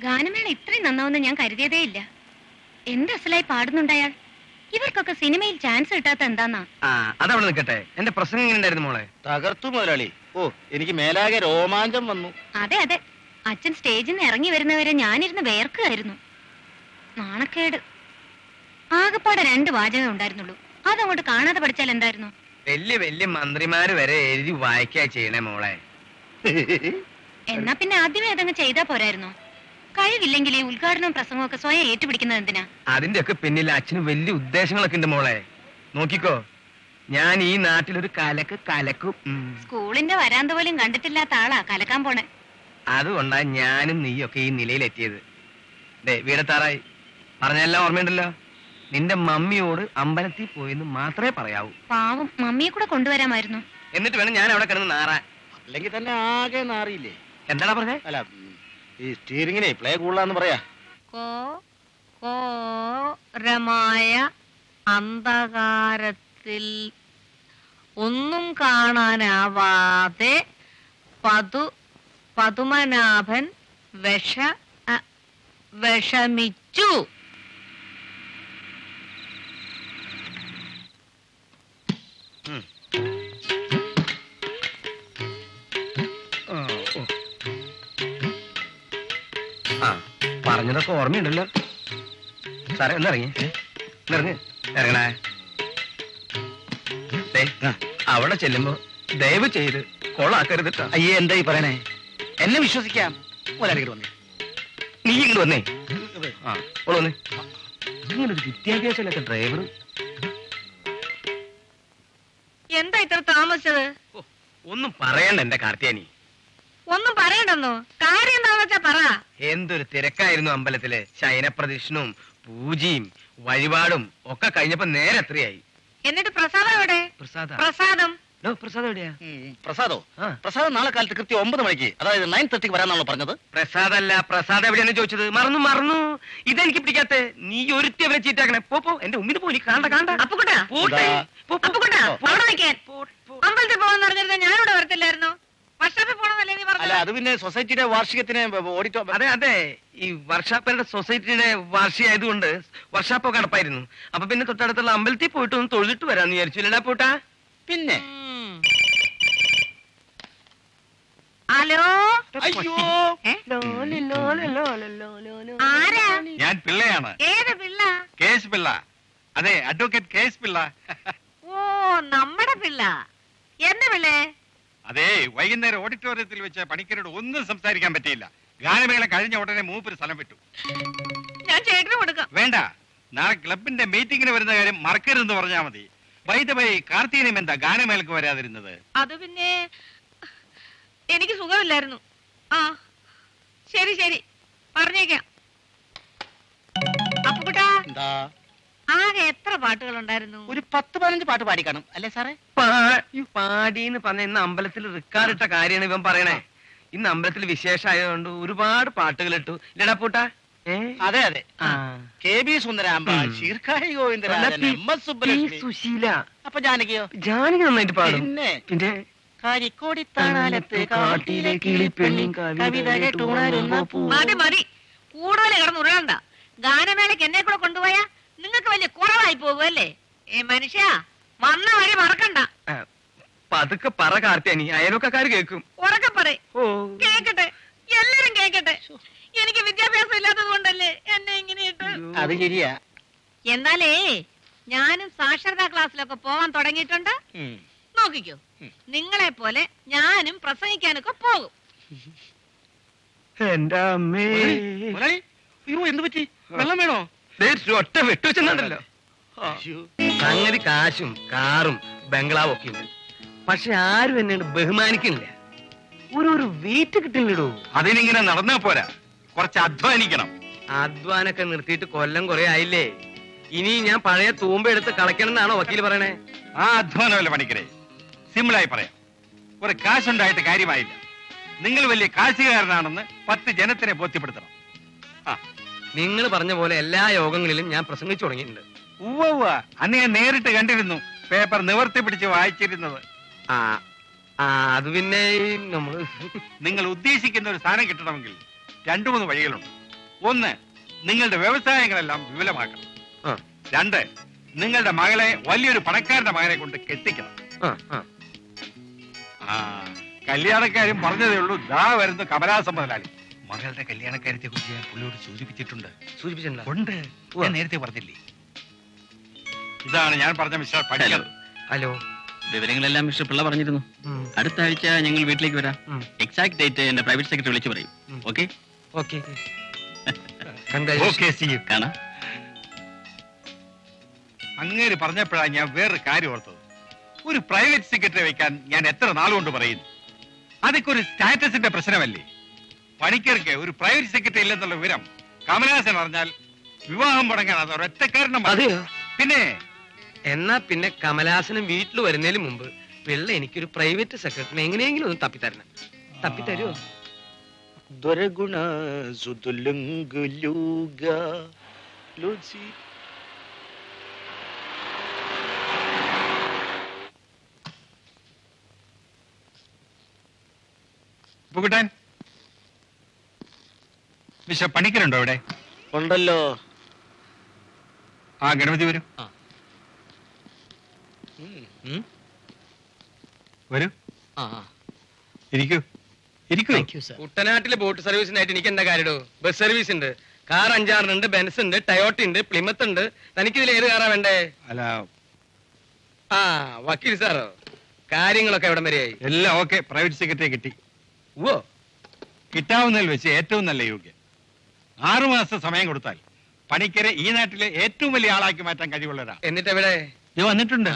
ഗാനമേള ഇത്രയും നന്നാവുന്ന ഞാൻ കരുതിയതേ ഇല്ല. എന്ത് അസലായി പാടുന്നുണ്ടയാൾ. ഇവർക്കൊക്കെ സിനിമയിൽ ചാൻസ് കിട്ടാത്ത എന്താന്നാ? അതവിടെ നിൽക്കട്ടെ. എന്റെ പ്രസംഗം എങ്ങനെ ഉണ്ടായിരുന്നു മോളെ? തകർത്തു മുതലാളി. ഓ, എനിക്ക് മേലാകെ രോമാഞ്ചം വന്നു. അതെ അതെ, അച്ഛൻ സ്റ്റേജിൽ നിന്ന് ഇറങ്ങി വരുന്നവരെ ഞാനിരുന്ന് വേർക്കുകയായിരുന്നു. നാണക്കേട്. ആകപ്പാടെ 2 വാചകം ഉണ്ടായിരുന്നുള്ളൂ. അതങ്ങോട്ട് കാണാതെ പഠിച്ചാൽ എന്തായിരുന്നു? വലിയ വലിയ മന്ത്രിമാര് വരെ എഴുതി വായിക്കാ ചെയ്യണേ മോളെ. എന്നാ പിന്നെ ആദ്യമേ അതങ്ങ് ചെയ്താ പോരായിരുന്നോ? കഴിവില്ലെങ്കിൽ ഈ ഉദ്ഘാടനവും പ്രസംഗവും ഒക്കെ സ്വയം ഏറ്റുപിടിക്കുന്നത് എന്തിനാ? അതിന്റെ ഒക്കെ പിന്നിൽ അച്ഛന് വലിയ ഉദ്ദേശങ്ങളൊക്കെ ഉണ്ട് മോളെ. നോക്കിക്കോ, ഞാൻ ഈ നാട്ടിലൊരു കലക്കും. സ്കൂളിന്റെ വരാന്ത പോലും കണ്ടിട്ടില്ലാത്ത ആളാ കലക്കാൻ പോണേ. അതുകൊണ്ടാ ഞാനും നീയൊക്കെ ഈ നിലയിലെത്തിയത്. വീടത്താറായി പറഞ്ഞെല്ലാം ഓർമ്മയുണ്ടല്ലോ. നിന്റെ മമ്മിയോട് അമ്പലത്തിൽ പോയെന്ന് മാത്രമേ പറയാവൂ. പാവം, മമ്മിയെ കൂടെ കൊണ്ടുവരാമായിരുന്നു. എന്നിട്ട് വേണം ഞാൻ അവിടെ കിടന്ന് നാറാൻ. അല്ലെങ്കിൽ തന്നെ ആകെ നാറിയില്ലേ? എന്താടാ പറഞ്ഞേ? അല്ല, ഈ സ്റ്റീറിങ്ങിനെ പ്ലേ കൂടുതലാന്ന് പറയാ. ഘോരമായ അന്ധകാരത്തിൽ ഒന്നും കാണാനാവാതെ പതുമനാഭൻ വിഷമിച്ചു. പറഞ്ഞതൊക്കെ ഓർമ്മയുണ്ടല്ലോ. സാറേ ഒന്നിറങ്ങി ഇറങ്ങണേ. അവിടെ ചെല്ലുമ്പോ ദയവ് ചെയ്ത് കൊളാക്കരുതിട്ടോ. അയ്യേ, എന്തായി പറയണേ? എന്നെ വിശ്വസിക്കാം. ഒരാളിങ്ങോട്ട് വന്നേ. നീ ഇങ്ങോട്ട് വന്നേ. വന്നേ. ഇങ്ങനൊരു വിദ്യാഭ്യാസമില്ലാത്ത ഡ്രൈവർ. എന്താ ഇത്ര താമസിച്ചത്? ഒന്നും പറയണ്ട എന്റെ കാർത്തിയാനി. ഒന്നും പറയണ്ടെന്നോ? കാര്യം എന്താണെന്ന് വെച്ചാ പറ. എന്തൊരു തിരക്കായിരുന്നു അമ്പലത്തില്. ശയനപ്രദക്ഷിണവും പൂജയും വഴിപാടും ഒക്കെ കഴിഞ്ഞപ്പോ നേരെ എത്രയായി. എന്നിട്ട് പ്രസാദം എവിടെ? പ്രസാദം പ്രസാദം എവിടെയാ? പ്രസാദം നാളെ കാലത്ത് കൃത്യം 9 മണിക്ക്, അതായത് 9:30 വരാന്നാണല്ലോ പറഞ്ഞത്. പ്രസാദല്ല, പ്രസാദം എവിടെയാന്ന് ചോദിച്ചത്. മറന്നു. ഇതെനിക്ക് പിടിക്കാത്ത. നീ ഒരുത്തി അവരെ ചീറ്റാക്കണേ. പോ എന്റെ ഉമ്മിന് പോയി. അമ്പലത്തിൽ പോകാൻ പറഞ്ഞിരുന്ന ഞാനിവിടെ വരത്തില്ലായിരുന്നു. വർഷാപ്പിൽ പോണെന്നല്ലേ നീ അല്ല, പറഞ്ഞത്? അത് പിന്നെ സൊസൈറ്റിയുടെ വാർഷികത്തിന് ഓഡിറ്റോ. അതെ, ഈ വർഷാപ്പരുടെ സൊസൈറ്റിയുടെ വാർഷിക ആയതുകൊണ്ട് വർഷാപ്പൊക്കെ അടപ്പായിരുന്നു. അപ്പൊ പിന്നെ തൊട്ടടുത്തുള്ള അമ്പലത്തിൽ പോയിട്ട് ഒന്ന് തൊഴുതിട്ട് വരാന്ന് വിചാരിച്ചു. ഇല്ലടാ പോട്ടാ. പിന്നെ ഹലോ, ആരാ? ഞാൻ പിള്ളയാണ്. ഏത് പിള്ള? കേസ് പിള്ള. അതെ, അഡ്വക്കേറ്റ് കേസ് പിള്ള. ഓ, നമ്മടെ പിള്ള. എന്ത് പിള്ളേ? അതെ, വൈകുന്നേരം ഓഡിറ്റോറിയത്തിൽ വെച്ച് പണിക്കരോട് ഒന്നും സംസാരിക്കാൻ പറ്റിയില്ല. ഗാനമേള കഴിഞ്ഞ ഉടനെ മൂപ്പര് സ്ഥലം വിട്ടു. ഞാൻ ചേട്ടന് കൊടുക്കാം. വേണ്ട, നാളെ ക്ലബിന്റെ മീറ്റിംഗിന് വരുന്ന കാര്യം മറക്കരുതെന്ന് പറഞ്ഞാൽ മതി. വൈദ്യമായി കാർത്തികനും എന്താ ഗാനമേളക്ക് വരാതിരുന്നത്? അത് പിന്നെ എനിക്ക് സുഖമില്ലായിരുന്നു. ആ, ശരി പറഞ്ഞേക്കാം. അപ്പുകുട്ടാ, എന്താ? ആകെ എത്ര പാട്ടുകൾ ഉണ്ടായിരുന്നു? ഒരു 10-15 പാട്ട് പാടി കാണും അല്ലേ സാറേ? പാടിന്ന് പറഞ്ഞ ഇന്ന് അമ്പലത്തിൽ റിക്കാർഡിട്ട കാര്യമാണ് ഇവൻ പറയണേ. ഇന്ന് അമ്പലത്തിൽ വിശേഷമായതുകൊണ്ട് ഒരുപാട് പാട്ടുകൾ ഇട്ടു. ഇല്ലടാ പൂട്ടാ? അതെ. KB സുന്ദരാമ്പ, ശീർക്കാഴി Govindarajan, MS Subbalakshmi, Susheela. അപ്പൊ ജാനകിയോ? ജാനകി നന്നായിട്ട് പാടും. പിന്നെ കാരിക്കോടിത്താണാലത്ത് കാട്ടിലെ കിളിപ്പെണ്ണി കവിത കേട്ടുണരുന്ന പൂ. മതി, കൂടുതൽ കിടന്ന് ഉരുളണ്ട. ഗാനമേളയ്ക്ക് എന്നെ കൂടെ കൊണ്ടുപോയാ നിങ്ങൾക്ക് വലിയ കുറവായി പോകുമല്ലേ? മനുഷ്യ, വന്ന വഴി മറക്കണ്ട. പതുക്കെ പറ കാർത്തിയാനി, അയൽവക്കാര് കേൾക്കും. ഉറക്കെ പറയ്. കേക്കട്ടെ, എല്ലാരും കേക്കട്ടെ. എനിക്ക് വിദ്യാഭ്യാസം ഇല്ലാത്തത് കൊണ്ടല്ലേ എന്നെ ഇങ്ങനെ ഇട്ട്. അത് ശരിയാ. എന്നാലേ ഞാനും സാക്ഷരതാ ക്ലാസ്സിലൊക്കെ പോവാൻ തുടങ്ങിയിട്ടുണ്ട്. നോക്കിക്കോ, നിങ്ങളെ പോലെ ഞാനും പ്രസംഗിക്കാനൊക്കെ പോകും. എന്റെ അമ്മേ, എന്ത് പറ്റി? വെള്ളം വേണോ? ഒറ്റ വെട്ടുവെച്ചെന്നുണ്ടല്ലോ. സംഗതി കാശും കാറും ബംഗ്ലാവും ഒക്കെ ഉണ്ട്. പക്ഷെ ആരും എന്നെ ബഹുമാനിക്കുന്നില്ല. ഒരു വെയിറ്റ് കിട്ടില്ലടോ. അതിനിങ്ങനെ നടന്നാ പോരാ, കുറച്ച് അധ്വാനിക്കണം. അധ്വാനൊക്കെ നിർത്തിയിട്ട് കൊല്ലം കുറെ ആയില്ലേ. ഇനി ഞാൻ പഴയ തൂമ്പ എടുത്ത് കളയ്ക്കണം എന്നാണോ വക്കീൽ പറയണേ? ആ അധ്വാനമല്ല പണിക്കരെ, സിമ്പിളായി പറയാം. ഒരു കാശുണ്ടായിട്ട് കാര്യമായില്ല. നിങ്ങൾ വലിയ കാശുകാരനാണെന്ന് 10 ജനത്തിനെ ബോധ്യപ്പെടുത്തണം. നിങ്ങൾ പറഞ്ഞ പോലെ എല്ലാ യോഗങ്ങളിലും ഞാൻ പ്രസംഗിച്ചു തുടങ്ങിയിട്ടുണ്ട്. അന്ന് ഞാൻ നേരിട്ട് കണ്ടിരുന്നു, പേപ്പർ നിവർത്തി പിടിച്ച് വായിച്ചിരുന്നത്. അത് പിന്നെ നമ്മള് നിങ്ങൾ ഉദ്ദേശിക്കുന്ന ഒരു സ്ഥാനം കിട്ടണമെങ്കിൽ 2-3 വഴികളുണ്ട്. ഒന്ന്, നിങ്ങളുടെ വ്യവസായങ്ങളെല്ലാം വിപുലമാക്കണം. 2, നിങ്ങളുടെ മകളെ വലിയൊരു പണക്കാരന്റെ മകനെ കൊണ്ട് കെട്ടിക്കണം. കല്യാണക്കാരും പറഞ്ഞതേ ഉള്ളൂ. ദാ വരുന്നു കമലാസം മുതലാളി. മകളുടെ കല്യാണക്കാര്യത്തെ കുറിച്ച് ഞാൻ പുള്ളിയോട് സൂചിപ്പിച്ചിട്ടുണ്ട്. ഉണ്ട്, ഞാൻ നേരത്തെ പറഞ്ഞില്ലേ. ഇതാണ് ഞാൻ പറഞ്ഞ മിസ്റ്റർ പണിക്കർ. ഹലോ, വിവരങ്ങളെല്ലാം മിസ്റ്റർ പിള്ള പറഞ്ഞിരുന്നു. അടുത്ത ആഴ്ച ഞങ്ങൾ വീട്ടിലേക്ക് വരാം. എക്സാക്ട് ഡേറ്റ് എന്റെ പ്രൈവറ്റ് സെക്രട്ടറി വിളിച്ചു പറയും. Okay okay. കാണാം. അങ്ങേര് പറഞ്ഞപ്പോഴാണ് ഞാൻ വേറൊരു കാര്യം ഓർത്തത്. ഒരു പ്രൈവറ്റ് സെക്രട്ടറി വെക്കാൻ ഞാൻ എത്ര നാളുകൊണ്ട് പറയുന്നു. അതൊക്കെ ഒരു സ്റ്റാറ്റസിന്റെ പ്രശ്നമല്ലേ? പണിക്കർക്ക് ഒരു പ്രൈവറ്റ് സെക്രട്ടറി ഇല്ലെന്നുള്ള വിവരം കമലഹാസൻ അറിഞ്ഞാൽ വിവാഹം മുടങ്ങാൻ അത് ഒരൊറ്റക്കാരനും. പിന്നെ എന്നാ പിന്നെ കമലഹാസനും വീട്ടിൽ വരുന്നതിന് മുമ്പ് പിള്ള എനിക്കൊരു പ്രൈവറ്റ് സെക്രട്ടറി എങ്ങനെയെങ്കിലും ഒന്ന് തപ്പിത്തരണം. തപ്പിത്തരുമോ? പൂക്കുട്ടാൻ, മിസ്റ്റർ പണിക്കരുണ്ടോ ഇവിടെ? ഉണ്ടല്ലോ. ആ ഗണപതി വരൂ. വരൂ, ഇരിക്കൂ. കുട്ടനാട്ടിലെ ബോട്ട് സർവീസിനായിട്ട് എനിക്ക് എന്താ കാര്യടോ? ബസ് സർവീസ് ഉണ്ട്, കാർ 5-6 ബെൻസ് ഉണ്ട്, ടയോട്ട ഉണ്ട്, പ്ലിമത്ത് ഉണ്ട്. തനിക്കിതിൽ ഏത് കാറാ വേണ്ടേ? അല്ല, ആ വക്കീൽ സാറോ, കാര്യങ്ങളൊക്കെ എവിടം വരെയായി? എല്ലാം ഓക്കെ. പ്രൈവറ്റ് സെക്രട്ടറി കിട്ടി. ഓ, കിട്ടാവുന്നതിൽ വെച്ച് ഏറ്റവും നല്ല യോഗ്യൻ. 6 മാസം സമയം കൊടുത്താൽ പണിക്കരെ ഈ നാട്ടിലെ ഏറ്റവും വലിയ ആളാക്കി മാറ്റാൻ കഴിവുള്ളവരാ. എന്നിട്ട് എവിടെ വന്നിട്ടുണ്ട്.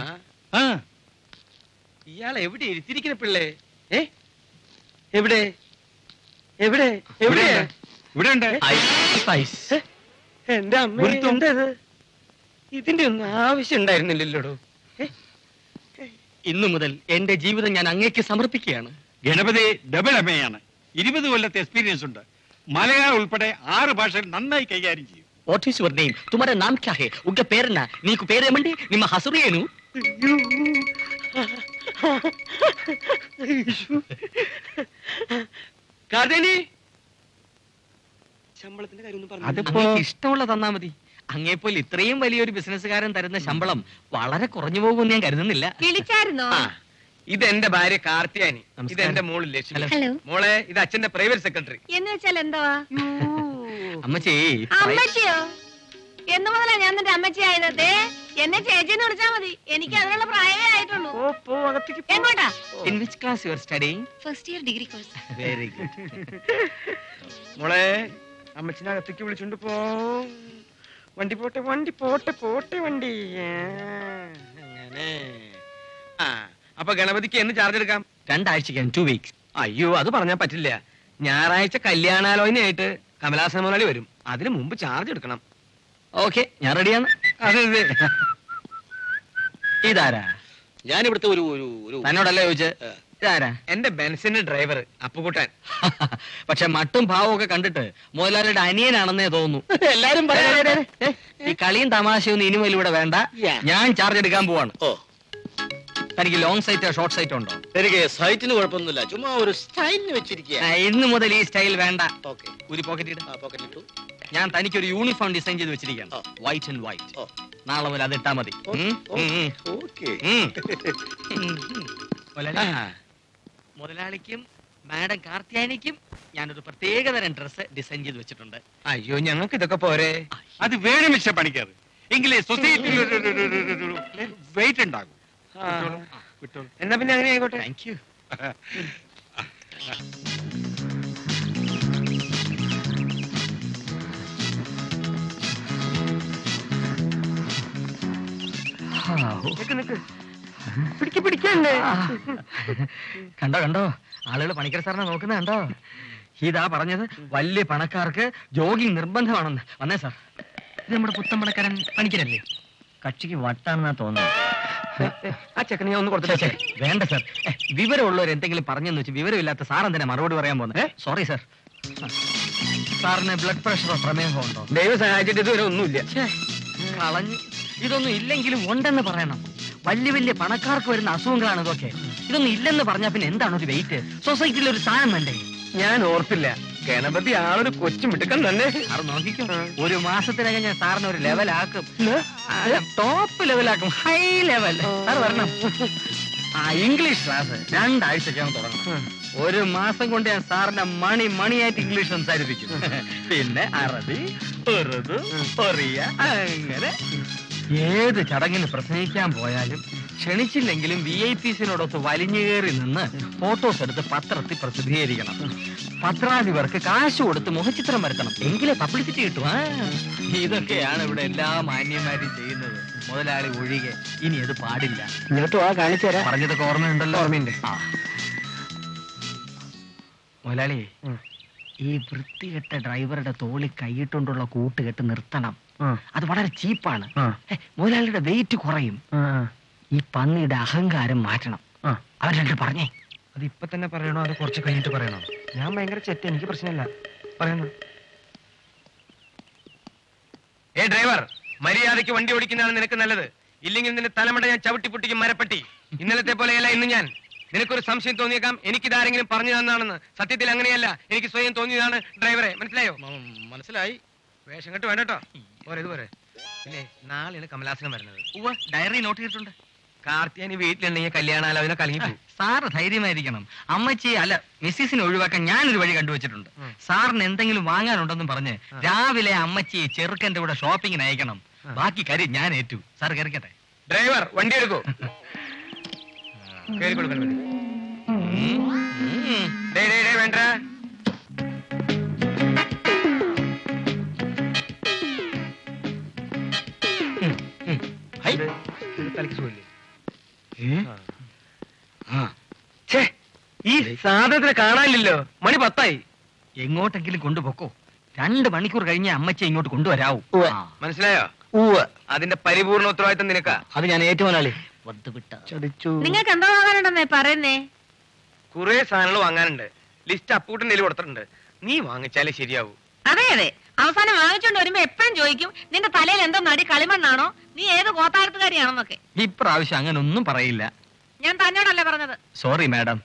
ഇയാളെ എവിടെ ഇരുത്തിരിക്കുന്ന പിള്ളേ? എവിടെ എവിടെ എവിടെ? ഇവിടെ ഉണ്ട്. എന്റെ അമ്മ, എന്തത്? ഇതിന്റെ ഒന്നും ആവശ്യം ഉണ്ടായിരുന്നില്ലല്ലോടോ. ഇന്നു മുതൽ എന്റെ ജീവിതം ഞാൻ അങ്ങേക്ക് സമർപ്പിക്കുകയാണ്. ഗണപതി ഡബിൾ എംഎയാണ്. 20 കൊല്ലത്തെ എക്സ്പീരിയൻസ് ഉണ്ട്. മലയാളം ഉൾപ്പെടെ 6 ഭാഷകൾ നന്നായി കൈകാര്യം ചെയ്യും. What is your name? ತುಮಾರ ನಾಮ್ ಕ್ಯಾ ಹೈ? ಉಗ್ಗ ಪೇರನ್ನ ನೀಕು ಪೇರೇಮಂಡಿ? ನಿಮ್ಮ ಹಸರು ಏನು? ശമ്പളത്തിന്റെ കാര്യം അതിപ്പോ ഇഷ്ടമുള്ള തന്നാ മതി. അങ്ങേപ്പോലെ ഇത്രയും വലിയൊരു ബിസിനസ്സുകാരൻ തരുന്ന ശമ്പളം വളരെ കുറഞ്ഞു പോകുമെന്ന് ഞാൻ കരുതുന്നില്ല. വിളിച്ചായിരുന്നോ? ഇതെന്റെ ഭാര്യ കാർത്തിയാനി, ഇതെന്റെ മോള് ലക്ഷ്മി. ഹലോ. മോളെ, ഇത് അച്ഛന്റെ പ്രൈവറ്റ് സെക്രട്ടറി. എന്ന് വെച്ചാൽ എന്താ? അമ്മച്ചി, അമ്മച്ചിയോ? എന്ന് മുതലാ ഞാൻ നിന്റെ അമ്മച്ചി ആയത്? എന്നെ ചേച്ചിന്ന് വിളിച്ചാ മതി. എനിക്ക് അതിനുള്ള പ്രായമേ ആയിട്ടുള്ളൂ. എങ്ങോട്ടാ? in which class you are studying? First year degree course. Very good. മോളെ, അമ്മച്ചിനെ അകത്തേക്ക് വിളിച്ചോണ്ട് പോ. വണ്ടി പോട്ടെ, വണ്ടി പോട്ടെ, പോട്ടെ വണ്ടി. അങ്ങനെ. അപ്പൊ ഗണപതിക്ക് എന്ന് ചാർജ് എടുക്കാം? 2 ആഴ്ചയ്ക്ക്, 2 weeks. അയ്യോ, അത് പറഞ്ഞാൽ പറ്റില്ല. ഞായറാഴ്ച കല്യാണാലോചനയായിട്ട് കമലാസൻ മുതലാളി വരും. അതിന് മുമ്പ് ചാർജ് എടുക്കണം. ഓക്കെ, ഞാൻ റെഡിയാണ്. അതെ അതെ. ഇതാരാ? ഞാനിവിടുത്തെ ഒരു തന്നോടല്ലേ ചോദിച്ച്? ഇതാരാ? എന്റെ ബെൻസിന്റെ ഡ്രൈവർ അപ്പുകുട്ടൻ. പക്ഷെ മട്ടും ഭാവവും ഒക്കെ കണ്ടിട്ട് മുതലാളിയുടെ അനിയനാണെന്നേ തോന്നുന്നു. എല്ലാരും പറയാം. ഈ കളിയും തമാശയൊന്നും ഇനി ഇവിടെ വേണ്ട. ഞാൻ ചാർജ് എടുക്കാൻ പോവാണ്. തനിക്ക് ലോങ് സൈറ്റോ ഷോർട്ട് സൈറ്റോ ഉണ്ടോ? എനിക്ക് സൈറ്റിന് കുഴപ്പമൊന്നുമില്ല. ചുമ്മാ ഒരു സ്റ്റൈലിന് വെച്ചിരിക്കുക. ഇന്ന് മുതൽ ഈ സ്റ്റൈൽ വേണ്ട. ഓക്കെ, ഒരു പോക്കറ്റ് ഇട്. പോക്കറ്റിലിട്ടു. ഞാൻ തനിക്കൊരു യൂണിഫോം ഡിസൈൻ ചെയ്ത് വെച്ചിരിക്കുകയാണ്. White and white. നാളെ മുതൽ അത് ഇട്ടാ മതി. ഓക്കെ. മുതലാളിക്കും മാഡം കാർത്തിയാനിക്കും ഞാനൊരു പ്രത്യേകതരം ഡ്രസ് ഡിസൈൻ ചെയ്ത് വെച്ചിട്ടുണ്ട്. അയ്യോ, ഞങ്ങൾക്ക് ഇതൊക്കെ പോരെ. അത് വേണം മിസ്റ്റർ പണിക്കർ. എങ്കിലേ സൊസൈറ്റിയിൽ ഒരു വെയിറ്റ് ഉണ്ടാകും. എന്നാ പിന്നെ അങ്ങനെ ആയിക്കോട്ടെ. Thank you. കണ്ടോ കണ്ടോ, ആളുകൾ പണിക്കർ സാറിനെ നോക്കുന്ന കണ്ടോ? ഇതാ പറഞ്ഞത്, വലിയ പണക്കാർക്ക് ജോഗിങ് നിർബന്ധമാണെന്ന്. വന്നേ സാർ, ഇത് നമ്മുടെ പുത്തൻ പണക്കാരൻ പണിക്കരല്ലേ? കക്ഷിക്ക് വട്ടാണെന്നാ തോന്നുന്നത്. ആ ചെക്കനെ ഒന്ന് കൊടുത്തിട്ടേ. വേണ്ട സാർ, വിവരമുള്ളവർ എന്തെങ്കിലും പറഞ്ഞെന്ന് വെച്ച് വിവരമില്ലാത്ത സാർ എന്തിനാ മറുപടി പറയാൻ പോകുന്നത്? Sorry sir. സാറിന് ബ്ലഡ് പ്രഷറോ പ്രമേഹമോ ഉണ്ടോ? ദൈവം സഹായിച്ചിട്ട് ഇതുവരെ ഒന്നുമില്ല. കളഞ്ഞ്. ഇതൊന്നും ഇല്ലെങ്കിലും ഉണ്ടെന്ന് പറയണം. വലിയ വലിയ പണക്കാർക്ക് വരുന്ന അസുഖങ്ങളാണ് ഇതൊക്കെ. ഇതൊന്നും ഇല്ലെന്ന് പറഞ്ഞാൽ പിന്നെ എന്താണ് ഒരു വെയിറ്റ്? സൊസൈറ്റിയിൽ ഒരു സ്ഥാനം വേണ്ടേ? ഞാൻ ഓർത്തില്ല. ഗണപതി ആളൊരു കൊച്ചു മിടുക്കൻ തന്നെ. സാറ് നോക്കിക്കോ, ഒരു മാസത്തിനകം ഞാൻ സാറിന് ഒരു ലെവലാക്കും. ടോപ്പ് ലെവലാക്കും, ഹൈ ലെവൽ. സാർ വരണം. ഇംഗ്ലീഷ് ക്ലാസ് 2 ആഴ്ചക്കകം തുടങ്ങണം. ഒരു മാസം കൊണ്ട് ഞാൻ സാറിന്റെ മണിയായിട്ട് ഇംഗ്ലീഷ് സംസാരിപ്പിക്കും. പിന്നെ അറബി, ഉറുദു, ഒറിയ, അങ്ങനെ ഏത് ചടങ്ങിന് പ്രസംഗിക്കാൻ പോയാലും ക്ഷണിച്ചില്ലെങ്കിലും VIPസിനോടൊത്ത് വലിഞ്ഞു കയറി നിന്ന് ഫോട്ടോസ് എടുത്ത് പത്രത്തിൽ പ്രസിദ്ധീകരിക്കണം. പത്രാധിപർക്ക് കാശ് കൊടുത്ത് മുഖചിത്രം വരുത്തണം, എങ്കിലേ പബ്ലിസിറ്റി കിട്ടും. ഇതൊക്കെയാണ് ഇവിടെ എല്ലാ മാന്യന്മാരും ചെയ്യുന്നത്, മുതലാളി ഒഴികെ. ഇനി അത് പാടില്ല. കാണിച്ചു തരാം. പറഞ്ഞതൊക്കെ ഓർമ്മയുണ്ടല്ലോ? ഓർമ്മയുണ്ട്. മുതലാളി, ഈ വൃത്തികെട്ട ഡ്രൈവറുടെ തോളി കൈയിട്ടുകൊണ്ടുള്ള കൂട്ടുകെട്ട് നിർത്തണം. അത് വളരെ ചീപ്പാണ്. മുതലാളിയുടെ വെയിറ്റ് കുറയും. ഈ പന്നിയുടെ അഹങ്കാരം മാറ്റണം. അവർ രണ്ട് പറഞ്ഞേ. അത് ഇപ്പൊ തന്നെ പറയണോ അത് കുറച്ച് കഴിഞ്ഞിട്ട് പറയണോ? ഞാൻ ഭയങ്കര ചെറ്റ, എനിക്ക് പ്രശ്നമില്ല. പറയുന്നു. ഡ്രൈവർ, മര്യാദയ്ക്ക് വണ്ടി ഓടിക്കുന്നതാണ് നിനക്ക് നല്ലത്. ഇല്ലെങ്കിൽ നിന്റെ തലമുട ഞാൻ ചവിട്ടി പൊട്ടിക്കും മരപ്പട്ടി. ഇന്നലത്തെ പോലെയല്ല ഇന്ന് ഞാൻ. നിനക്കൊരു സംശയം തോന്നിയേക്കാം എനിക്കിതാരെങ്കിലും പറഞ്ഞു തന്നാണെന്ന്. സത്യത്തിൽ അങ്ങനെയല്ല, എനിക്ക് സ്വയം തോന്നിയതാണ് ഡ്രൈവറെ. മനസ്സിലായോ? മനസ്സിലായി. വേഷം കെട്ട് വേണ്ട കേട്ടോ. പോരെ, ഇത് പോരെ. പിന്നെ നാളെയാണ് കമലാസനം വരുന്നത്. ഡയറി നോട്ട് ചെയ്തിട്ടുണ്ട്. കാർത്തിയാനി വീട്ടിലുണ്ടെങ്കിൽ കല്യാണാലോചന കലങ്ങി പോകും. സാറ് ധൈര്യമായിരിക്കണം. അമ്മച്ചി അല്ല മിസ്സിസിനെ ഒഴിവാക്കാൻ ഞാനൊരു വഴി കണ്ടുവച്ചിട്ടുണ്ട്. സാറിന് എന്തെങ്കിലും വാങ്ങാനുണ്ടെന്നും പറഞ്ഞ് രാവിലെ അമ്മച്ചി ചെറുക്കന്റെ കൂടെ ഷോപ്പിങ്ങിന് അയക്കണം. ബാക്കി കാര്യം ഞാൻ ഏറ്റു. സാർ കയറിക്കട്ടെ. ഡ്രൈവർ, വണ്ടി എടുക്കൂ. കയറി കൊടുക്കണം. വേണ്ട. ഈ സാധനത്തിന് കാണാനില്ലല്ലോ. മണി 10 എങ്ങോട്ടെങ്കിലും കൊണ്ടുപോക്കോ. 2 മണിക്കൂർ കഴിഞ്ഞ് അമ്മച്ചി ഇങ്ങോട്ട് കൊണ്ടുവരാവൂ. മനസ്സിലായോ? അതിന്റെ പരിപൂർണ ഉത്തരവാദിത്തം നിനക്കാ. അത് ഞാൻ ഏറ്റുമോനാളി. നിങ്ങൾക്ക് എന്താ വാങ്ങാനുണ്ടെന്നേ പറയുന്നേ? കുറെ സാധനങ്ങൾ വാങ്ങാനുണ്ട്. ലിസ്റ്റ് അപ്പൂട്ടിന്റെ കയ്യിൽ കൊടുത്തിട്ടുണ്ട്. നീ വാങ്ങിച്ചാലേ ശരിയാവൂ. അതെ അതെ, അവസാനം വാങ്ങിച്ചോണ്ട് വരുമ്പോ എപ്പോഴും ചോദിക്കും നിന്റെ തലയിൽ എന്തോ നടി കളിമണ്ണാണോ, നീ ഏത് കോത്താരത്തുകാരിയാണെന്നൊക്കെ. ഇപ്രാവശ്യം അങ്ങനെ ഒന്നും പറയില്ല. ഞാൻ തന്നോടല്ലേ പറഞ്ഞത്. Sorry madam.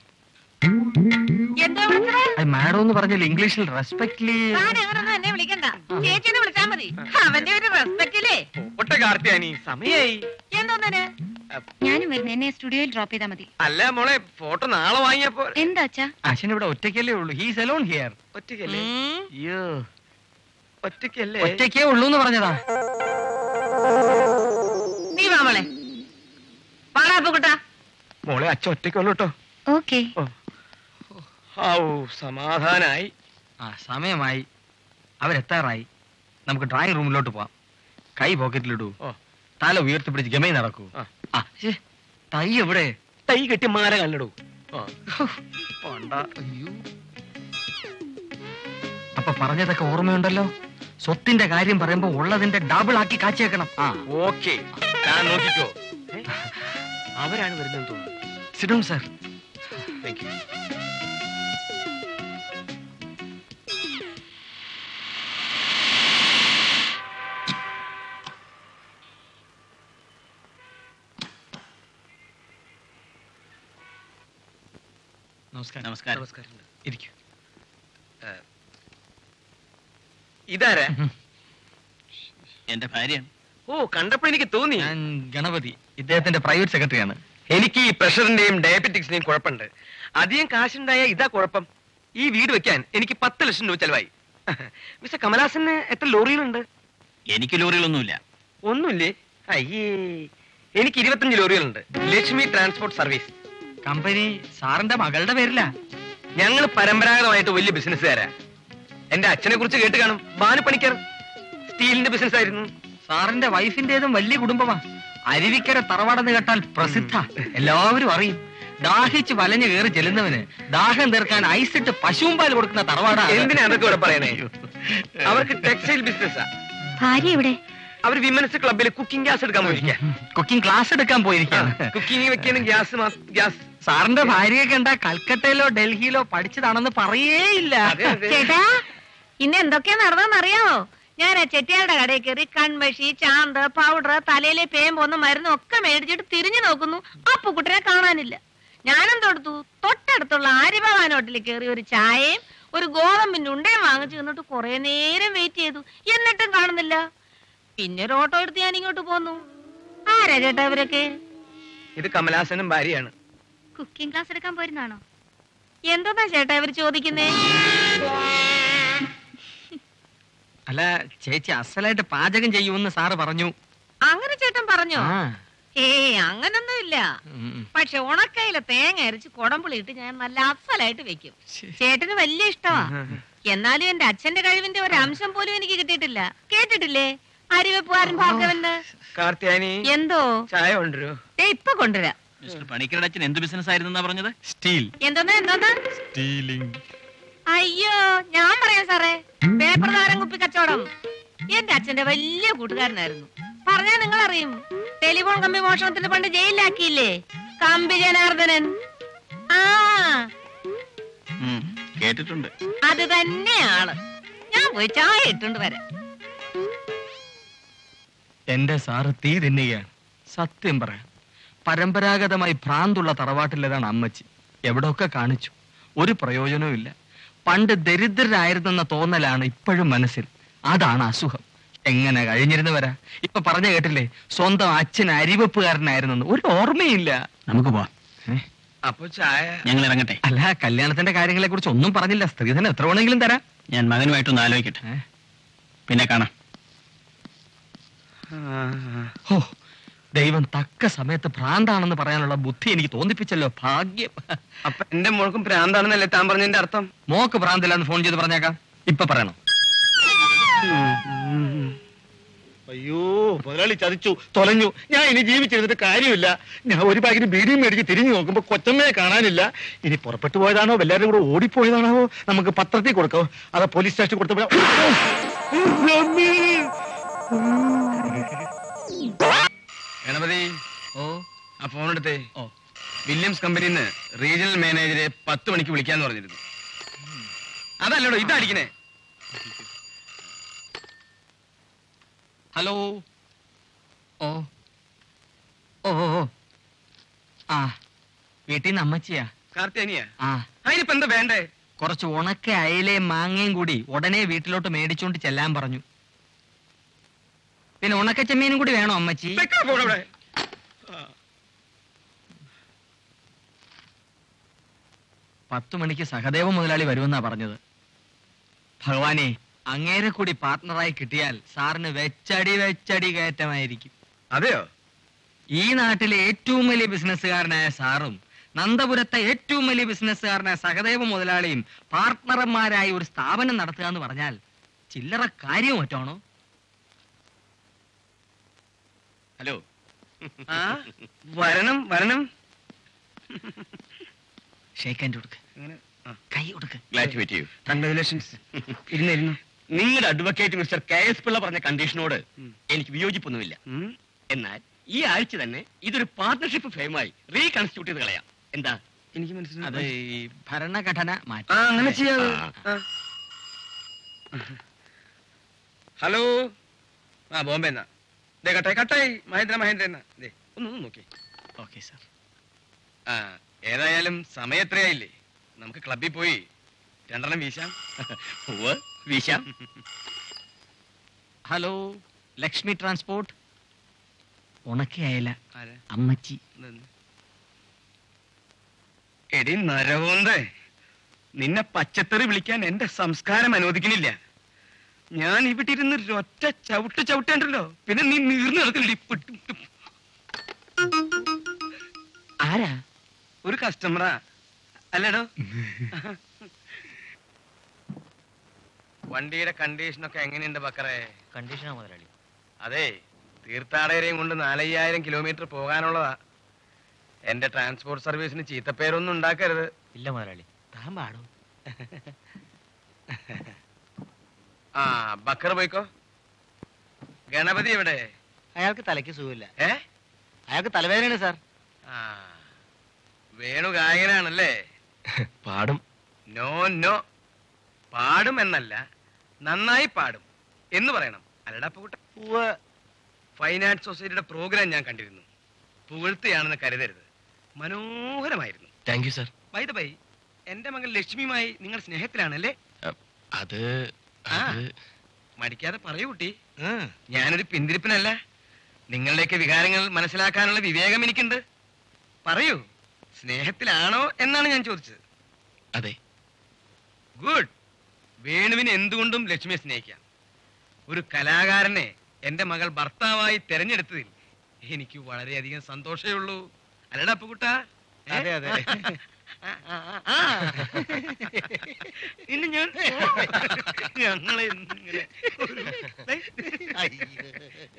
എന്താ വിളിച്ചത്? മാഡം എന്ന് പറഞ്ഞില്ല, ഇംഗ്ലീഷിൽ റെസ്പെക്ട്ലി. താൻ അങ്ങനൊന്നും എന്നെ വിളിക്കണ്ട, ചേച്ചിനെ വിളിച്ചാ മതി. അവന്റെ ഒരു റെസ്പെക്റ്റില്ലേ. കാർത്തിയാനി, സമയായി. എന്തോന്നെ? ഞാനും വരുന്നു, എന്നെ സ്റ്റുഡിയോയിൽ ഡ്രോപ്പ് ചെയ്താൽ മതി. അല്ല മോളെ, ഫോട്ടോ നാളെ വാങ്ങിയപ്പോ. എന്താ അച്ഛാ? അച്ഛൻ ഇവിടെ ഒറ്റയ്ക്കല്ലേ ഉള്ളൂ. He's alone here. ഒറ്റയ്ക്കല്ലേ? അയ്യോ, ഒറ്റയ്ക്കല്ലേ? ഒറ്റയ്ക്കേ ഉള്ളൂ എന്ന് പറഞ്ഞതാ. നീ വാ മോളെ. പാടാ പൂക്കുട്ടാ. മോളെ, അച്ഛൻ ഒറ്റയ്ക്കുള്ളൂ കേട്ടോ. ഓക്കെ. സമാധാനായി. സമയമായി, അവരെത്താറായി. നമുക്ക് ഡ്രോയിങ് റൂമിലോട്ട് പോവാം. കൈ പോക്കറ്റിലിടൂ, തല ഉയർത്തിപ്പിടിച്ച് ഗമയിൽ നടക്കൂ. തൈ എവിടെ? തൈ കെട്ടി മാല കല്ലടൂ. അപ്പൊ പറഞ്ഞതൊക്കെ ഓർമ്മയുണ്ടല്ലോ. സ്വത്തിന്റെ കാര്യം പറയുമ്പോ ഉള്ളതിന്റെ ഡബിൾ ആക്കി കാച്ചേക്കണം. ഓക്കെ, ഞാൻ നോക്കിക്കോ. അവരാണ് വരുന്നത് തോന്നുന്നു. സിഡോൺ സർ. Thank you. നമസ്കാരം. ഇരിക്കൂ. ഇതാരാ? എന്റെ ഭാര്യയാണ്. കണ്ടപ്പോ എനിക്ക് തോന്നി. ഞാൻ ഗണപതി, ഇദ്ദേഹത്തിന്റെ പ്രൈവറ്റ് സെക്രട്ടറിയാണ്. എനിക്ക് ഈ പ്രഷറിന്റെയും ഡയബറ്റിക്സിന്റെയും കുഴപ്പമുണ്ട്. അധികം കാശുണ്ടായ ഇതാ കുഴപ്പം. ഈ വീട് വെക്കാൻ എനിക്ക് 10 ലക്ഷം രൂപ ചെലവായി. മിസ്റ്റർ കമലാസന് എത്ര ലോറികളുണ്ട്? എനിക്ക് ലോറികളൊന്നുമില്ല. ഒന്നുമില്ലേ? അയ്യേ, എനിക്ക് 25 ലോറികളുണ്ട്. ലക്ഷ്മി ട്രാൻസ്പോർട്ട് സർവീസ് കമ്പനി സാറിന്റെ മകളുടെ പേരില. ഞങ്ങൾ പരമ്പരാഗതമായിട്ട് വലിയ ബിസിനസ്സുകാരാ. എന്റെ അച്ഛനെ കുറിച്ച് കേട്ട് കാണും. ബാനു പണിക്കർ സ്റ്റീലിന്റെ ബിസിനസ് ആയിരുന്നു. സാറിന്റെ വൈഫിന്റേതും വലിയ കുടുംബമാ. അരുവിക്കര തറവാടെന്ന് കേട്ടാൽ പ്രസിദ്ധ, എല്ലാവരും അറിയും. ദാഹിച്ച് വലഞ്ഞു കയറി ചെല്ലുന്നവന് ദാഹം തീർക്കാൻ ഐസിട്ട് പശുവും പാൽ കൊടുക്കുന്ന തറവാടാ. എന്തിനാ അതൊക്കെ ഇവിടെ പറയണേ? അവർക്ക് ടെക്സ്റ്റൈൽ ബിസിനസ്സാ. ഭാര്യ എവിടെ? അവർ വിമൻസ് ക്ലബിൽ കുക്കിംഗ് ഗ്യാസ് എടുക്കാൻ പോയിരിക്കാം. കുക്കിംഗ് ക്ലാസ് എടുക്കാൻ പോയിരിക്കാം. കുക്കിംഗ് വെക്കുന്ന ഗ്യാസ്. സാറിന്റെ ഭാര്യയെ കണ്ട കൽക്കട്ടയിലോ ഡൽഹിയിലോ പഠിച്ചതാണെന്ന് പറയേയില്ല. ചേട്ടാ, ഇന്ന് എന്തൊക്കെയാ നടന്നറിയാമോ? ഞാൻ ആ ചെട്ടിയാരുടെ കടയിൽ കയറി കൺമഷി, ചാന്ത്, പൗഡർ, തലയിലെ പേമ്പൊന്ന് മരുന്നും ഒക്കെ മേടിച്ചിട്ട് തിരിഞ്ഞു നോക്കുന്നു. അപ്പുക്കുട്ടനെ കാണാനില്ല. ഞാനും തൊടുത്തു. തൊട്ടടുത്തുള്ള ആര്യഭവാൻ ഹോട്ടലിൽ കയറി ഒരു ചായയും ഒരു ഗോതമ്പിന്റെ ഉണ്ടയും വാങ്ങിച്ചു നിന്നിട്ട് കുറെ നേരം വെയിറ്റ് ചെയ്തു, എന്നിട്ടും കാണുന്നില്ല. പിന്നെ ഒരു ഓട്ടോ എടുത്ത് ഞാൻ ഇങ്ങോട്ട് പോന്നു. ആരാ ചേട്ടാ ഇവരൊക്കെ? ഇത് കമലാസനും ഭാര്യയാണ്. കുക്കിംഗ് ക്ലാസ് എടുക്കാൻ പോയിരുന്നാണോ? എന്താ ചേട്ടാ ഇവര് ചോദിക്കുന്നേ? അല്ല ചേച്ചി അസലായിട്ട് പാചകം ചെയ്യുമെന്ന് സാറ് പറഞ്ഞു. അങ്ങനെ ചേട്ടൻ പറഞ്ഞോ? ആ. അങ്ങനൊന്നുമില്ല. ഉം. പക്ഷെ ഉണക്കയില തേങ്ങ അരച്ച് കുടമ്പുളി ഇട്ട് ഞാൻ നല്ല അസലായിട്ട് വെക്കും. ചേട്ടന് വലിയ ഇഷ്ടമാ. എന്നാലും എന്റെ അച്ഛന്റെ കഴിവിന്റെ ഒരു അംശം പോലും എനിക്ക് കിട്ടിയിട്ടില്ല. കേട്ടിട്ടില്ലേ അരിവെപ്പുകാരൻ ഭാർഗവന്? കാർത്തിയാനി എന്തോ ചായ കൊണ്ടുവരൂ. ഇപ്പൊ കൊണ്ടുവരാം. മിസ്റ്റർ പണിക്കരുടെ അച്ഛൻ എന്ത് ബിസിനസ് ആയിരുന്നു പറഞ്ഞത്? സ്റ്റീൽ. എന്തോന്ന്? സ്റ്റീലിംഗ്. അയ്യോ, ഞാൻ പറയാം സാറേ, പേപ്പർ താരം കുപ്പി കച്ചവടം. എന്റെ അച്ഛന്റെ വലിയ കൂട്ടുകാരനായിരുന്നു. പറഞ്ഞാ നിങ്ങൾ അറിയും. ടെലിഫോൺ കമ്പി മോഷണത്തിന് പണ്ട് ജയിലിലാക്കിയില്ലേ കമ്പി ജനാർദ്ദനൻ? ആ, കേട്ടിട്ടുണ്ട്. അത് തന്നെയാള്. ഞാൻ പോയി ചായ ഇട്ടുകൊണ്ട് വരാം. എന്റെ സാറ് തീ തിന്നുകയാണ്. സത്യം പറയാം, പരമ്പരാഗതമായി ഭ്രാന്തുള്ള തറവാട്ടിലേതാണ് അമ്മച്ചി. എവിടെയൊക്കെ കാണിച്ചു, ഒരു പ്രയോജനവും ഇല്ല. പണ്ട് ദരിദ്രരായിരുന്നെന്ന തോന്നലാണ് ഇപ്പോഴും മനസ്സിൽ. അതാണ് അസുഖം. എങ്ങനെ കഴിഞ്ഞിരുന്നവരാ? ഇപ്പൊ പറഞ്ഞു കേട്ടില്ലേ, സ്വന്തം അച്ഛൻ അരിവെപ്പുകാരനായിരുന്നെന്ന്. ഒരു ഓർമ്മയില്ല. നമുക്ക് പോവാം. അപ്പൊ ചായ ഞങ്ങൾ ഇറങ്ങട്ടെ. അല്ല, കല്യാണത്തിന്റെ കാര്യങ്ങളെ കുറിച്ച് ഒന്നും പറഞ്ഞില്ല. സ്ത്രീധനം എത്ര വേണമെങ്കിലും തരാം. ഞാൻ മകനുമായിട്ടൊന്ന് ആലോചിക്കട്ടെ, പിന്നെ കാണാം. ഓ, ദൈവം തക്ക സമയത്ത് ഭ്രാന്താണെന്ന് പറയാനുള്ള ബുദ്ധി എനിക്ക് തോന്നിപ്പിച്ചല്ലോ. ഭാഗ്യം. അപ്പൊ എന്റെ മോൾക്കും ഭ്രാന്താണെന്നല്ലേ താൻ പറഞ്ഞതിന്റെ അർത്ഥം? മോക്ക് ഭ്രാന്തില്ലാന്ന് ഫോൺ ചെയ്ത് പറഞ്ഞേക്കാം. ഇപ്പൊ പറയണം. അയ്യോ, മുതലാളി ചതിച്ചു, തൊലഞ്ഞു. ഞാൻ ഇനി ജീവിച്ചിരുന്നിട്ട് കാര്യമില്ല. ഞാൻ ഒരു പാക്കിന് ബീഡിയും മേടിച്ച് തിരിഞ്ഞു നോക്കുമ്പോ കൊച്ചമ്മയെ കാണാനില്ല. ഇനി പുറപ്പെട്ടു പോയതാണോ, എല്ലാവരും കൂടെ ഓടിപ്പോയതാണോ? നമുക്ക് പത്രത്തിൽ കൊടുക്കോ, അതോ പോലീസ് സ്റ്റേഷനിൽ കൊടുത്തപ്പോ? ഗണപതി, ഓ, ആ ഫോൺ എടുത്തേ. ഓ. വില്യംസ് കമ്പനിന്ന് റീജിയണൽ മാനേജരെ 10 മണിക്ക് വിളിക്കാന്ന് പറഞ്ഞിരുന്നു. അതല്ലടോ, ഇതടിക്കണേ. ഹലോ. ഓ ഓ ഓ ആ, വീട്ടിൽ നിന്ന് അമ്മച്ചിയാ. കാർത്തിയാനിയാ? ആ, അതിനിപ്പോ എന്താ വേണ്ടേ? കുറച്ച് ഉണക്ക അയലയും മാങ്ങയും കൂടി ഉടനെ വീട്ടിലോട്ട് മേടിച്ചോണ്ട് ചെല്ലാൻ പറഞ്ഞു. പിന്നെ ഉണക്കച്ചമ്മീനും കൂടി വേണോ അമ്മച്ചി? വെക്കണ ഫോൺ അവിടെ. 10 മണിക്ക് സഹദേവ മുതലാളി വരുമെന്നാ പറഞ്ഞത്. ഭഗവാനെ, അങ്ങേരെ കൂടി പാർട്ട്ണറായി കിട്ടിയാൽ സാറിന് വെച്ചടി കയറ്റമായിരിക്കും. അതെയോ? ഈ നാട്ടിലെ ഏറ്റവും വലിയ ബിസിനസ്സുകാരനായ സാറും നന്ദപുരത്തെ ഏറ്റവും വലിയ ബിസിനസ്സുകാരനായ സഹദേവ മുതലാളിയും പാർട്ട്ണർമാരായി ഒരു സ്ഥാപനം നടത്തുക എന്ന് പറഞ്ഞാൽ ചില്ലറ കാര്യം മറ്റാണോ? ഹലോ. ആ, വരണം വരണം. ഷേക്ക് ഹാൻഡ് കൊടുക്ക്, കൈ കൊടുക്ക്. Glad to meet you. Congratulations. ഇരുന്നിരുന്നു. നിങ്ങളുടെ അഡ്വക്കേറ്റ് മിസ്റ്റർ KS പിള്ള പറഞ്ഞ കണ്ടീഷനോട് എനിക്ക് വിയോജിപ്പൊന്നുമില്ല. എന്നാൽ ഈ ആഴ്ച തന്നെ ഇതൊരു പാർട്ണർഷിപ്പ് ഫേമായി റീകൺസ്റ്റിറ്റ്യൂട്ട് ചെയ്ത് കളയാം. എന്താ? എനിക്ക് അത് മനസ്സിലായി. ഈ ഭരണഘടന ആ, മാറ്റി. അങ്ങനെ ചെയ്യാതെ. ആ. ഹലോ. ആ, ബോംബെ എന്നാ. ദേ കട്ടായി മഹേന്ദ്ര എന്നാ. ദേ ഒന്ന് നോക്കി. Okay sir. ആ, ഏതായാലും സമയം എത്രയായില്ലേ? നമുക്ക് ക്ലബിൽ പോയി 2 വീശാം. വീശാം. Hello, Lakshmi transport. ഉണക്കയല ആരാ? അമ്മച്ചി. എടി നരവോന്തേ, നിന്നെ പച്ചത്തറി വിളിക്കാൻ എന്റെ സംസ്കാരം അനുവദിക്കണില്ല. ഞാൻ ഇവിടെ ഇരുന്ന് ഒറ്റ ചവിട്ടേണ്ടല്ലോ, പിന്നെ നീ നീർന്നു നടക്കില്ല. ആരാ? ഒരു കസ്റ്റമറാ അല്ലേടോ? വണ്ടിയുടെ കണ്ടീഷനൊക്കെ എങ്ങനെയുണ്ട് ബക്കറേ? കണ്ടീഷനാ മുതലാളി. അതെ, തീർത്ഥാടകരെയും കൊണ്ട് 4000 കിലോമീറ്റർ പോകാനുള്ളതാ. എന്റെ ട്രാൻസ്പോർട്ട് സർവീസിന് ചീത്തപ്പേരൊന്നും ഉണ്ടാക്കരുത്. ഇല്ല മുതലാളി, താൻ പാടും. ആ, ബക്കർ പോയിക്കോ. ഗണപതി എവിടെ? അയാൾക്ക് തലയ്ക്ക് സുഖമില്ല. ഏ? അയാൾക്ക് തലവേദനയാണ് സാർ. ആ, വേണു ഗായകനാണല്ലേ? പാടും. നോ, പാടും എന്നല്ല, നന്നായി പാടും എന്ന് പറയണം. അല്ലടാ പൂട്ട. ഫൈൻ ആർട്സ് സൊസൈറ്റിയുടെ പ്രോഗ്രാം ഞാൻ കണ്ടിരുന്നു. പുകഴ്ത്തുകയാണെന്ന് കരുതരുത്, മനോഹരമായിരുന്നു. Thank you sir. By the by, എന്റെ മകൾ ലക്ഷ്മിയുമായി നിങ്ങൾ സ്നേഹത്തിലാണല്ലേ? അത് ആ, മടിക്കാതെ പറയൂ കുട്ടി. ഞാനൊരു പിന്തിരിപ്പനല്ല. നിങ്ങളുടെയൊക്കെ വികാരങ്ങൾ മനസ്സിലാക്കാനുള്ള വിവേകം എനിക്കുണ്ട്. പറയൂ, സ്നേഹത്തിലാണോ എന്നാണ് ഞാൻ ചോദിച്ചത്. അതെ. ഗുഡ്. വേണുവിന് എന്തുകൊണ്ടും ലക്ഷ്മിയെ സ്നേഹിക്കാം. ഒരു കലാകാരനെ എന്റെ മകൾ ഭർത്താവായി തെരഞ്ഞെടുത്തതിൽ എനിക്ക് വളരെയധികം സന്തോഷമേ ഉള്ളൂ. അല്ലടാ അപ്പുകുട്ടാ? അതെ അതെ. ഇനി ഞാൻ ഞങ്ങളെ ഇങ്ങനെ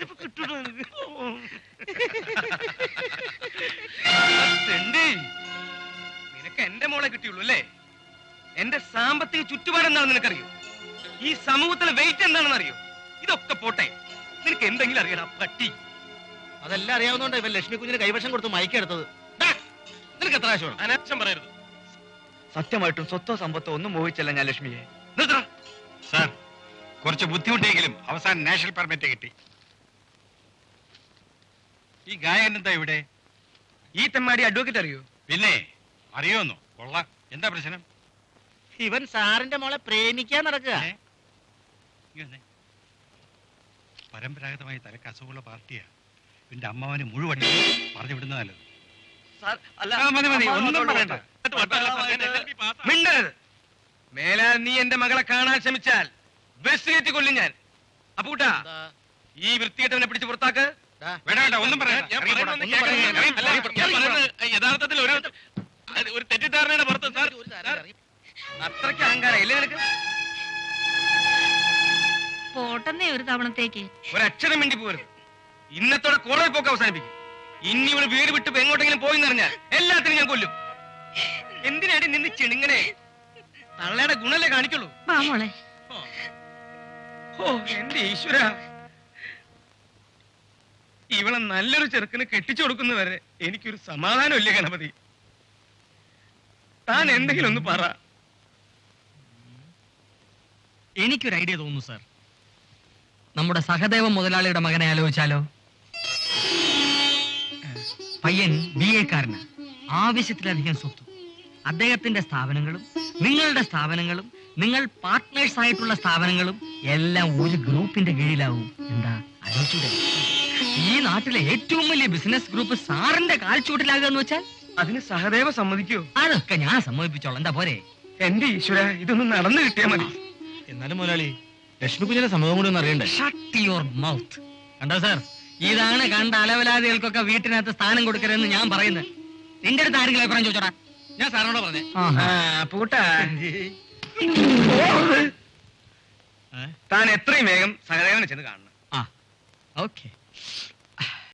ഇപ്പൊ കിട്ടൂടാ നിനക്ക്? തെണ്ടി, നിനക്ക് എന്റെ മോളെ കിട്ടിയുള്ളൂ അല്ലേ? എന്റെ സാമ്പത്തിക ചുറ്റുപാട് എന്താണെന്ന് നിനക്കറിയോ? ഈ സമൂഹത്തിലെ വെയിറ്റ് എന്താണെന്ന് അറിയോ? ഇതൊക്കെ പോട്ടെ, നിനക്ക് എന്തെങ്കിലും അറിയണം പട്ടി? അതെല്ലാം അറിയാവുന്നോണ്ട് ഇവൻ ലക്ഷ്മി കുഞ്ഞിന് കൈവശം കൊടുത്ത് മയക്കെടുത്തത്. നിനക്ക് എത്ര ആവശ്യമാണ്? അനാവശ്യം പറയരുത്. സത്യമായിട്ടും സ്വത്തോ സമ്പത്തോ ഒന്നും മോഹിച്ചല്ല ഞാൻ ലക്ഷ്മിയെ. നിർത്തടാ. സാർ, കുറച്ച് ബുദ്ധിമുട്ടിയെങ്കിലും അവസാനം നാഷണൽ പെർമിറ്റ് കിട്ടി. ഈ ഗായകൻ എന്താ ഇവിടെ? ഈ തെമ്മാടി അഡ്വക്കേറ്റ് അറിയോ? പിന്നെ അറിയോന്നോ? കൊള്ളാം. എന്താ പ്രശ്നം? ഇവൻ സാറിന്റെ മോളെ പ്രേമിക്കാൻ നടക്കുക. ഏ? ഇങ്ങ് വന്നേ. പരമ്പരാഗതമായി തലക്ക് അസുഖമുള്ള പാർട്ടിയാ. എന്റെ അമ്മാവന് മുഴുവൻ പറഞ്ഞു വിടുന്ന നല്ലത്. മതി മതി, ഒന്നും പറയണ്ട. മിണ്ടരുത്. മേലാൽ നീ എന്റെ മകളെ കാണാൻ ശ്രമിച്ചാൽ ബസ് കയറ്റി കൊല്ലും ഞാൻ. അപ്പൂട്ടാ, ഈ വൃത്തികെട്ടവനെ പിടിച്ച് പുറത്താക്ക്. വേണ്ട വേണ്ട, ഒന്നും പറയണ്ട. യഥാർത്ഥത്തിൽ ഒരു തെറ്റിദ്ധാരണയുടെ പുറത്ത് സാർ അത്രയ്ക്ക് അഹങ്കാരം ഇല്ലേ നിനക്ക്? പോട്ടെന്നേ ഒരു തവണത്തേക്ക്. ഒരക്ഷരം മിണ്ടി പോരുത്. ഇന്നത്തോടെ കോടതി പോക്ക് അവസാനിപ്പിക്കും. ഇനി ഇവിടെ വീട് വിട്ട് എങ്ങോട്ടെങ്കിലും പോയി എന്നറിഞ്ഞാൽ എല്ലാത്തിനും ഞാൻ കൊല്ലും. എന്തിനാടി നിന്ന് ചിണുങ്ങണേ? തള്ളയുടെ ഗുണല്ലേ കാണിക്കുള്ളൂ. വാ മോളെ. ഓ എന്റെ ഈശ്വര, ഇവളെ നല്ലൊരു ചെറുക്കിന് കെട്ടിച്ചു കൊടുക്കുന്നവരെ എനിക്കൊരു സമാധാനം ഇല്ലേ ഗണപതി? താൻ എന്തെങ്കിലും ഒന്ന് പറ. എനിക്കൊരു ഐഡിയ തോന്നുന്നു സാർ. നമ്മുടെ സഹദേവ മുതലാളിയുടെ മകനെ ആലോചിച്ചാലോ? പയ്യൻ BA കാരന്, ആവശ്യത്തിലധികം സ്വത്ത്. അദ്ദേഹത്തിന്റെ സ്ഥാപനങ്ങളും നിങ്ങളുടെ സ്ഥാപനങ്ങളും നിങ്ങൾ പാർട്ട്നേഴ്സ് ആയിട്ടുള്ള സ്ഥാപനങ്ങളും എല്ലാം ഒരു ഗ്രൂപ്പിന്റെ കീഴിലാവും. എന്താ ആലോചിച്ചൂടെ? ഈ നാട്ടിലെ ഏറ്റവും വലിയ ബിസിനസ് ഗ്രൂപ്പ് സാറിന്റെ കാൽച്ചൂട്ടിലാകുക എന്ന് വെച്ചാൽ അതിന് സഹദേവ സമ്മതിക്കോ? അതൊക്കെ ഞാൻ സമ്മതിപ്പിച്ചോളാം. എന്താ പോരെ? എന്റെ ഈശ്വര, ഇതൊന്നും നടന്നു കിട്ടിയാ മതി. എന്നാലും മുതലാളി, ലക്ഷ്മി കുഞ്ഞിന്റെ സമ്മതം കൂടി ഒന്ന് അറിയണ്ടേ? Shut your mouth. കണ്ടോ സാർ, ഇതാണ് കണ്ട അലവലാദികൾക്കൊക്കെ വീട്ടിനകത്ത് സ്ഥാനം കൊടുക്കരുതെന്ന് ഞാൻ പറയുന്നത്. നിന്റെ അടുത്ത് ആരെങ്കിലും അഭിപ്രായം ചോദിച്ചോടാ? ഞാൻ സാറിനോട് പറഞ്ഞേ. പൂട്ടാ, താൻ എത്രയും വേഗം സഹദേവനെ ചെന്ന് കാണണം. ഓക്കെ.